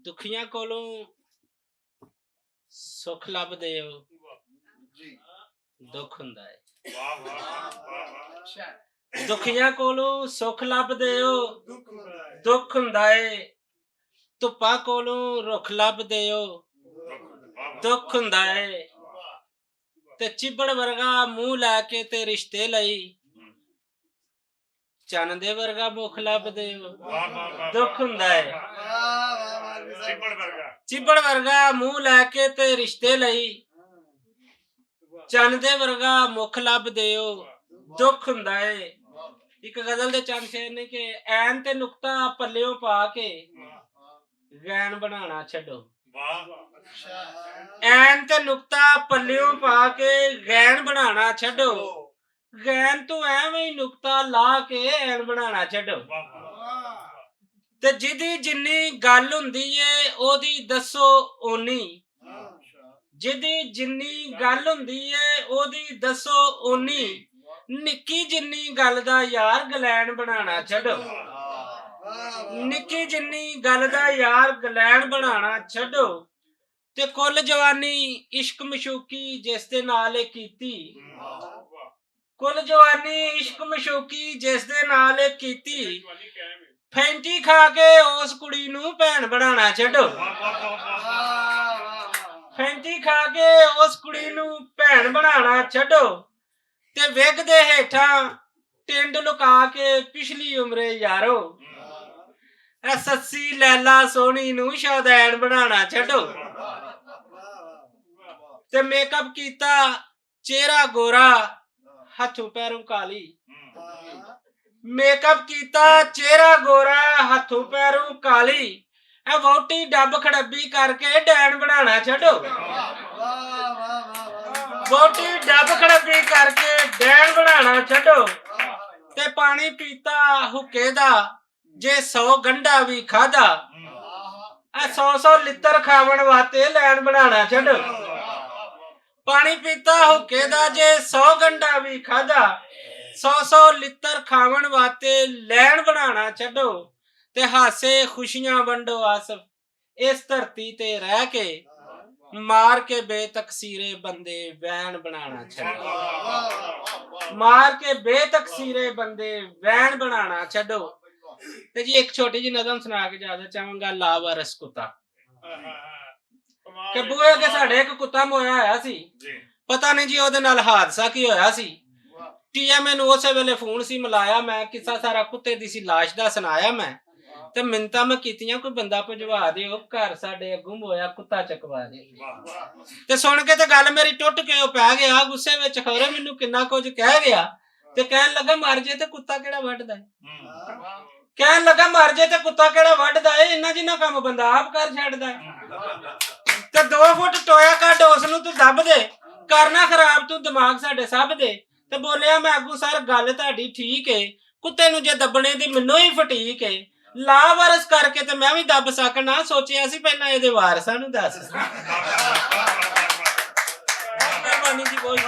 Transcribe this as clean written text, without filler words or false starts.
ਦੁਖੀਆਂ ਕੋਲੋਂ ਸੁੱਖ ਲੱਭਦੇ ਹੋ, ਦੁੱਖ ਹੁੰਦਾ ਹੈ। ਦੁਖੀਆਂ ਕੋਲੋਂ ਸੁੱਖ ਲੱਭਦੇ ਹੋ, ਦੁੱਖ ਹੁੰਦਾ ਏ। ਧੁੱਪਾਂ ਕੋਲੋਂ ਰੁੱਖ ਲੱਭਦੇ ਹੋ, ਦੁੱਖ ਹੁੰਦਾ ਏ। ਤੇ ਚਿੱਬੜ ਵਰਗਾ ਮੂੰਹ ਲੈ ਕੇ ਤੇ ਰਿਸ਼ਤੇ ਲਈ, ਚੰਨ ਦੇ ਵਰਗਾ ਮੁਖ ਲੱਭਦੇ ਹੋ, ਦੁੱਖ ਹੁੰਦਾ ਏ। ਚਿੱਬੜ ਵਰਗਾ ਮੂੰਹ ਲੈ ਕੇ ਤੇ ਰਿਸ਼ਤੇ ਲਈ, ਚੰਨ ਦੇ ਵਰਗਾ ਮੁਖ ਲੱਭਦੇ ਹੋ, ਦੁੱਖ ਹੁੰਦਾ ਏ। ਇੱਕ ਗਜ਼ਲ ਦੇ ਚੰਦ ਸ਼ੇਰ ਨੇ ਕਿ ਐਨ ਤੇ ਨੁਕਤਾ ਪੱਲਿਓਂ ਪਾ ਕੇ ਗੈਣ ਬਣਾਉਣਾ ਛੱਡੋ। ਐਨ ਤੇ ਨੁਕਤਾ ਪੱਲਿਓਂ ਪਾ ਕੇ ਗੈਣ ਬਣਾਉਣਾ ਛੱਡੋ। ਗੈਣ ਤੋਂ ਐਵੇਂ ਹੀ ਨੁਕਤਾ ਲਾ ਕੇ ਐਨ ਬਣਾਉਣਾ ਛੱਡੋ। ਤੇ ਜਿਹਦੀ ਜਿੰਨੀ ਗੱਲ ਹੁੰਦੀ ਏ ਉਹਦੀ ਦੱਸੋ ਓਨੀ। ਜਿਹਦੀ ਜਿੰਨੀ ਗੱਲ ਹੁੰਦੀ ਏ ਉਹਦੀ ਦੱਸੋ ਓਨੀ। ਨਿੱਕੀ ਜਿੰਨੀ ਗੱਲ ਦਾ ਯਾਰ ਗਲੈਣ ਬਣਾਉਣਾ ਛੱਡੋ। ਨਿੱਕੀ ਜਿੰਨੀ ਗੱਲ ਦਾ ਯਾਰ ਗਲੈਣ ਬਣਾਉਣਾ ਛੱਡੋ। ਤੇ ਕੁੱਲ ਜਵਾਨੀ ਇਸ਼ਕ ਮਸ਼ੂਕੀ ਜਿਸ ਦੇ ਨਾਲ ਇਹ ਕੀਤੀ, ਕੁੱਲ ਜਵਾਨੀ ਇਸ਼ਕ ਮਸ਼ੂਕੀ ਜਿਸ ਦੇ ਨਾਲ ਇਹ ਕੀਤੀ, ਫੈਂਟੀ ਖਾ ਕੇ ਉਸ ਕੁੜੀ ਨੂੰ ਭੈਣ ਬਣਾਉਣਾ ਛੱਡੋ। ਫੈਂਟੀ ਖਾ ਕੇ ਉਸ ਕੁੜੀ ਨੂੰ ਭੈਣ ਬਣਾਉਣਾ ਛੱਡੋ। ਤੇ ਵਿਗ ਦੇ ਹੇਠਾਂ ਟਿੰਡ ਲੁਕਾ ਕੇ ਪਿਛਲੀ ਉਮਰੇ ਯਾਰੋ, ਐ ਸੱਸੀ ਲੈਲਾ ਸੋਹਣੀ ਨੂੰ ਸ਼ੌਦੈਣ ਬਣਾਉਣਾ ਛੱਡੋ। ਤੇ ਮੇਕਅਪ ਕੀਤਾ ਚਿਹਰਾ ਗੋਰਾ ਹੱਥੋਂ ਪੈਰੋਂ ਕਾਲੀ। ਮੇਕਅਪ ਕੀਤਾ ਚਿਹਰਾ ਗੋਰਾ ਹੱਥੋਂ ਪੈਰੋਂ ਕਾਲੀ। ਇਹ ਵਹੁਟੀ ਡੱਬ ਖੜੱਬੀ ਕਰਕੇ ਡੈਣ ਬਣਾਉਣਾ ਛੱਡੋ। ਵਹੁਟੀ ਡੱਬ ਖੜੱਬੀ ਕਰਕੇ ਡੈਣ ਬਣਾਉਣਾ ਛੱਡੋ। ਤੇ ਪਾਣੀ ਪੀਤਾ ਹੁੱਕੇ ਦਾ ਜੇ 100 ਗੰਢਾ ਵੀ ਖਾਦਾ, ਇਹ 100 ਲਿੱਤਰ ਖਾਵਣ ਵਾਸਤੇ ਲੈਣ ਬਣਾਉਣਾ ਛੱਡੋ। ਪਾਣੀ ਪੀਤਾ ਹੁੱਕੇ ਦਾ ਜੇ 100 ਗੰਢਾ ਵੀ ਖਾਦਾ, 100 ਲਿੱਤਰ ਖਾਵਣ ਵਾਸਤੇ ਲੈਣ ਬਣਾਉਣਾ ਛੱਡੋ। ਤੇ ਹਾਸੇ ਖੁਸ਼ੀਆਂ ਵੰਡੋ ਆਸਫ ਇਸ ਧਰਤੀ ਤੇ ਰਹਿ ਕੇ, ਮਾਰ ਕੇ ਬੇਤਕਸੀਰੇ ਬੰਦੇ ਵੈਣ ਬਣਾਉਣਾ ਛੱਡੋ। ਮਾਰ ਕੇ ਬੇਤਕਸੀਰੇ ਬੰਦੇ ਵੈਣ ਬਣਾਉਣਾ ਛੱਡੋ। ਤੇ ਜੀ ਇੱਕ ਛੋਟੀ ਜਿਹੀ ਨਜ਼ਮ ਸੁਣਾ ਕੇ ਜ਼ਿਆਦਾ ਚਾਹਾਂਗਾ। ਲਾਵਾਰਸ ਕੁੱਤਾ। ਕਿ ਬੂਹੇ ਅੱਗੇ ਸਾਡੇ ਇੱਕ ਕੁੱਤਾ ਮੋਇਆ ਹੋਇਆ ਸੀ। ਪਤਾ ਨਹੀਂ ਜੀ ਉਹਦੇ ਨਾਲ ਹਾਦਸਾ ਕੀ ਹੋਇਆ ਸੀ। TMA ਨੂੰ ਉਸੇ ਵੇਲੇ ਫੋਨ ਸੀ ਮਿਲਾਇਆ ਮੈਂ, ਕਿੱਸਾ ਸਾਰਾ ਕੁੱਤੇ ਦੀ ਸੀ ਲਾਸ਼ ਦਾ ਸੁਣਾਇਆ ਮੈਂ। ਤੇ ਮਿੰਨਤਾਂ ਮੈਂ ਕੀਤੀਆਂ ਕੋਈ ਬੰਦਾ ਭਜਵਾ ਦਿਓ, ਘਰ ਸਾਡੇ ਗੁੰਮ ਹੋਇਆ ਕੁੱਤਾ ਚਕਵਾ ਦੇ। ਤੇ ਸੁਣ ਕੇ ਤੇ ਗੱਲ ਮੇਰੀ ਟੁੱਟ ਕੇ ਉਹ ਪੈ ਗਿਆ ਗੁੱਸੇ ਵਿੱਚ, ਖੌਰੇ ਮੈਨੂੰ ਕਿੰਨਾ ਕੁਝ ਕਹਿ ਗਿਆ। ਤੇ ਕਹਿਣ ਲੱਗਾ ਮਰ ਜੇ ਤੇ ਕੁੱਤਾ ਕਿਹੜਾ ਵੱਢਦਾ। ਕਹਿਣ ਲੱਗਾ ਮਰ ਜੇ ਤੇ ਕੁੱਤਾ ਕਿਹੜਾ ਵੱਢਦਾ ਏ, ਇੰਨਾ ਜਿੰਨਾ ਕੰਮ ਬੰਦਾ ਆਪ ਕਰ ਛੱਡਦਾ। ਤੇ 2 ਫੁੱਟ ਟੋਇਆ ਕੱਢ ਉਸ ਨੂੰ ਤੂੰ ਦੱਬ ਦੇ, ਕਰਨਾ ਖਰਾਬ ਤੂੰ ਦਿਮਾਗ ਸਾਡੇ ਸਭ ਦੇ। ਤੇ ਬੋਲਿਆ ਮੈਂ ਅੱਗੂ ਸਰ ਗੱਲ ਤੁਹਾਡੀ ਠੀਕ ਏ, ਕੁੱਤੇ ਨੂੰ ਜੇ ਦੱਬਣੇ ਦੀ ਮੈਨੂੰ ਹੀ ਫਟੀਕ ਏ। ਲਾਵਾਰਸ ਕਰਕੇ ਤੇ ਮੈਂ ਵੀ ਦੱਬ ਸਕਣਾ, ਸੋਚਿਆ ਸੀ ਪਹਿਲਾਂ ਇਹਦੇ ਵਾਰਸਾਂ ਨੂੰ ਦੱਸ। ਮਿਹਰਬਾਨੀ ਜੀ ਬਹੁਤ।